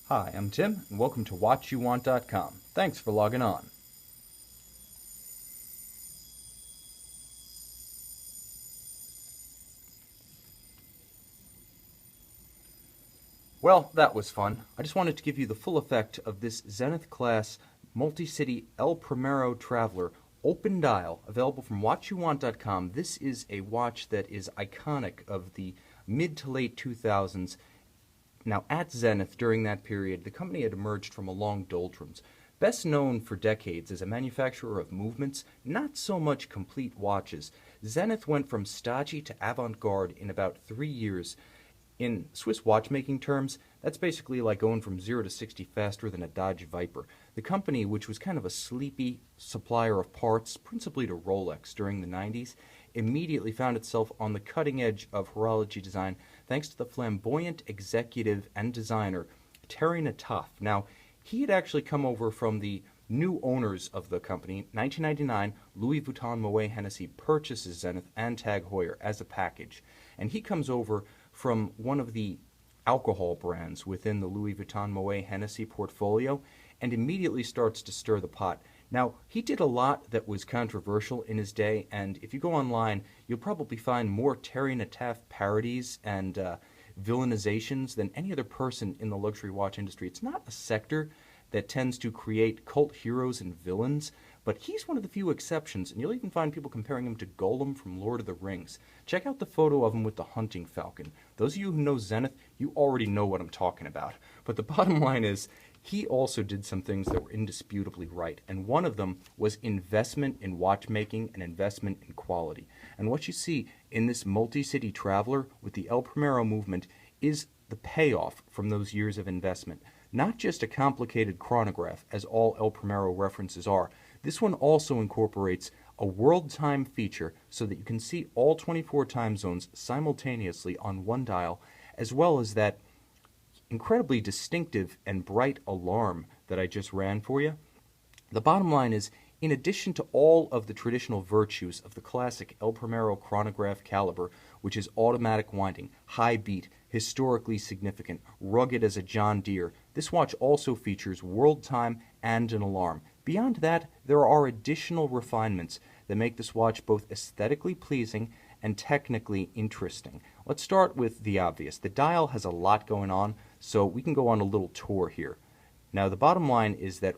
Hi, I'm Tim, and welcome to WatchYouWant.com. Thanks for logging on. Well, that was fun. I just wanted to give you the full effect of this Zenith class Multicity El Primero Traveler open dial, available from WatchYouWant.com. This is a watch that is iconic of the mid to late 2000s. Now, at Zenith, during that period, the company had emerged from a long doldrums. Best known for decades as a manufacturer of movements, not so much complete watches, Zenith went from stodgy to avant-garde in about 3 years. In Swiss watchmaking terms, that's basically like going from 0 to 60 faster than a Dodge Viper. The company, which was kind of a sleepy supplier of parts, principally to Rolex during the 90s, immediately found itself on the cutting edge of horology design thanks to the flamboyant executive and designer Thierry Nataf. Now, he had actually come over from the new owners of the company. 1999, Louis Vuitton Moet Hennessy purchases Zenith and Tag Heuer as a package. And he comes over from one of the alcohol brands within the Louis Vuitton Moet Hennessy portfolio and immediately starts to stir the pot. Now, he did a lot that was controversial in his day, and if you go online, you'll probably find more Thierry Nataf parodies and villainizations than any other person in the luxury watch industry. It's not a sector that tends to create cult heroes and villains, but he's one of the few exceptions, and you'll even find people comparing him to Gollum from Lord of the Rings. Check out the photo of him with the hunting falcon. Those of you who know Zenith, you already know what I'm talking about. But the bottom line is, he also did some things that were indisputably right, and one of them was investment in watchmaking and investment in quality. And what you see in this multi-city traveler with the El Primero movement is the payoff from those years of investment. Not just a complicated chronograph, as all El Primero references are. This one also incorporates a world time feature so that you can see all 24 time zones simultaneously on one dial, as well as that incredibly distinctive and bright alarm that I just ran for you. The bottom line is, in addition to all of the traditional virtues of the classic El Primero chronograph caliber, which is automatic winding, high beat, historically significant, rugged as a John Deere, this watch also features world time and an alarm. Beyond that, there are additional refinements that make this watch both aesthetically pleasing and technically interesting. Let's start with the obvious. The dial has a lot going on, so we can go on a little tour here. Now, the bottom line is that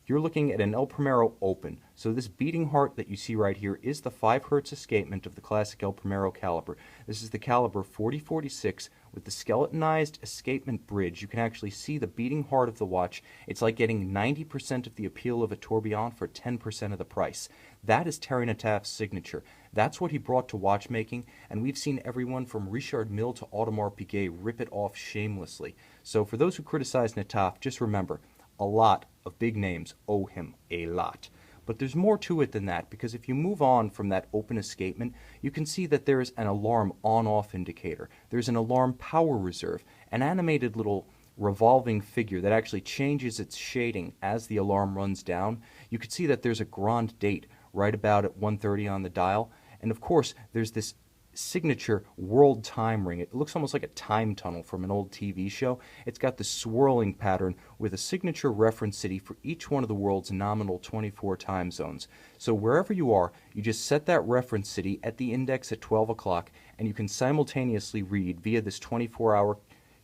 you're looking at an El Primero open. So this beating heart that you see right here is the 5 Hz escapement of the classic El Primero caliber. This is the caliber 4046 with the skeletonized escapement bridge. You can actually see the beating heart of the watch. It's like getting 90% of the appeal of a tourbillon for 10% of the price. That is Thierry Nataf's signature. That's what he brought to watchmaking, and we've seen everyone from Richard Mille to Audemars Piguet rip it off shamelessly. So for those who criticize Nataf, just remember, a lot of big names owe him a lot. But there's more to it than that, because if you move on from that open escapement, you can see that there's an alarm on-off indicator. There's an alarm power reserve, an animated little revolving figure that actually changes its shading as the alarm runs down. You can see that there's a grand date right about at 1:30 on the dial, and of course there's this signature world time ring. It looks almost like a time tunnel from an old TV show. It's got the swirling pattern with a signature reference city for each one of the world's nominal 24 time zones. So wherever you are, you just set that reference city at the index at 12 o'clock, and you can simultaneously read via this 24-hour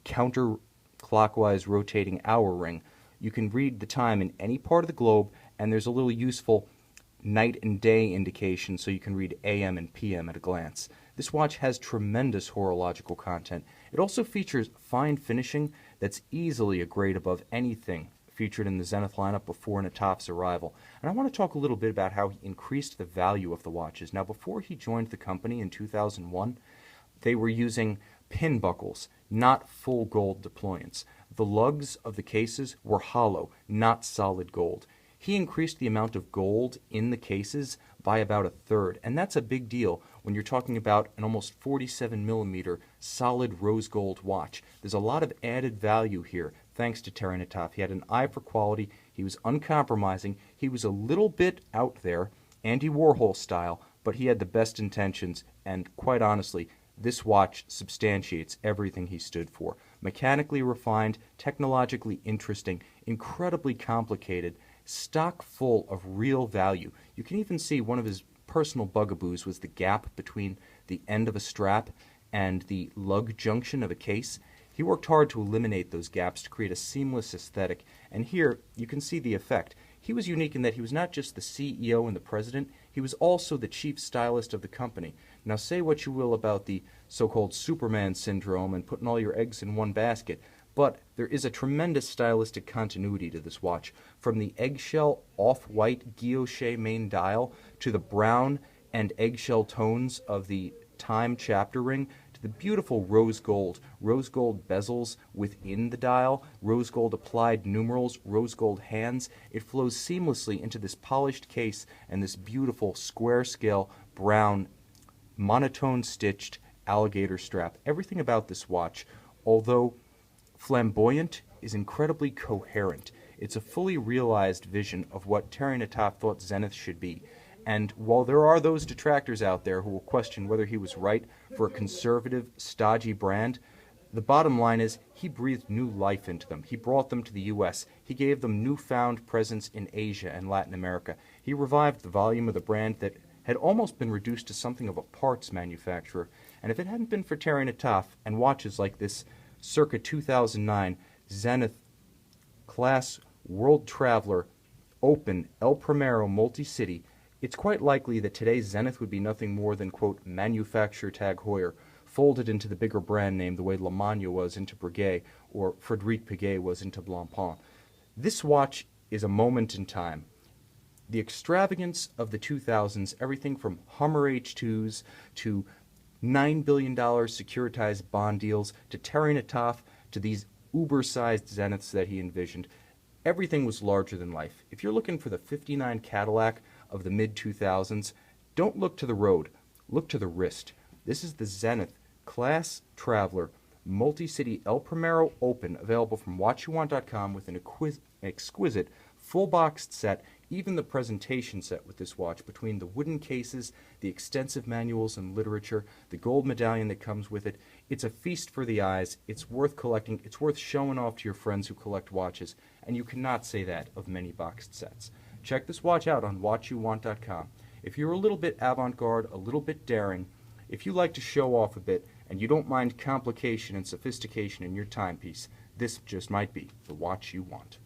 counterclockwise rotating hour ring. You can read the time in any part of the globe, and there's a little useful night and day indication so you can read AM and PM at a glance. This watch has tremendous horological content. It also features fine finishing that's easily a grade above anything featured in the Zenith lineup before Nataf's arrival. And I want to talk a little bit about how he increased the value of the watches. Now, before he joined the company in 2001, they were using pin buckles, not full gold deployants. The lugs of the cases were hollow, not solid gold. He increased the amount of gold in the cases by about a third, and that's a big deal when you're talking about an almost 47 millimeter solid rose gold watch. There's a lot of added value here thanks to Thierry Nataf. He had an eye for quality, he was uncompromising, he was a little bit out there, Andy Warhol style, but he had the best intentions, and quite honestly, this watch substantiates everything he stood for. mechanically refined, technologically interesting, incredibly complicated, stock full of real value. You can even see one of his personal bugaboos was the gap between the end of a strap and the lug junction of a case. He worked hard to eliminate those gaps to create a seamless aesthetic, and here you can see the effect. He was unique in that he was not just the CEO and the president, he was also the chief stylist of the company. Now say what you will about the so-called Superman syndrome and putting all your eggs in one basket, but there is a tremendous stylistic continuity to this watch. From the eggshell off-white guilloche main dial to the brown and eggshell tones of the time chapter ring, to the beautiful rose gold bezels within the dial, rose gold applied numerals, rose gold hands. It flows seamlessly into this polished case and this beautiful square scale brown monotone stitched alligator strap. Everything about this watch, although flamboyant, is incredibly coherent. It's a fully realized vision of what Thierry Nataf thought Zenith should be. And while there are those detractors out there who will question whether he was right for a conservative, stodgy brand, the bottom line is he breathed new life into them. He brought them to the U.S. He gave them newfound presence in Asia and Latin America. He revived the volume of the brand that had almost been reduced to something of a parts manufacturer. And if it hadn't been for Thierry Nataf and watches like this circa 2009 Zenith Class World Traveler Open El Primero Multicity, it's quite likely that today's Zenith would be nothing more than, quote, manufacture Tag Heuer, folded into the bigger brand name the way Le Mans was into Breguet or Frédéric Piguet was into Blancpain. This watch is a moment in time. The extravagance of the 2000s, everything from Hummer H2s to $9 billion securitized bond deals to Thierry Nataf to these uber-sized Zeniths that he envisioned, everything was larger than life. If you're looking for the '59 Cadillac of the mid-2000s, don't look to the road, look to the wrist. This is the Zenith Class Traveler Multicity El Primero Open, available from watchyouwant.com with an exquisite full-boxed set, even the presentation set with this watch, between the wooden cases, the extensive manuals and literature, the gold medallion that comes with it. It's a feast for the eyes. It's worth collecting. It's worth showing off to your friends who collect watches, and you cannot say that of many boxed sets. Check this watch out on watchyouwant.com. If you're a little bit avant-garde, a little bit daring, if you like to show off a bit, and you don't mind complication and sophistication in your timepiece, this just might be the watch you want.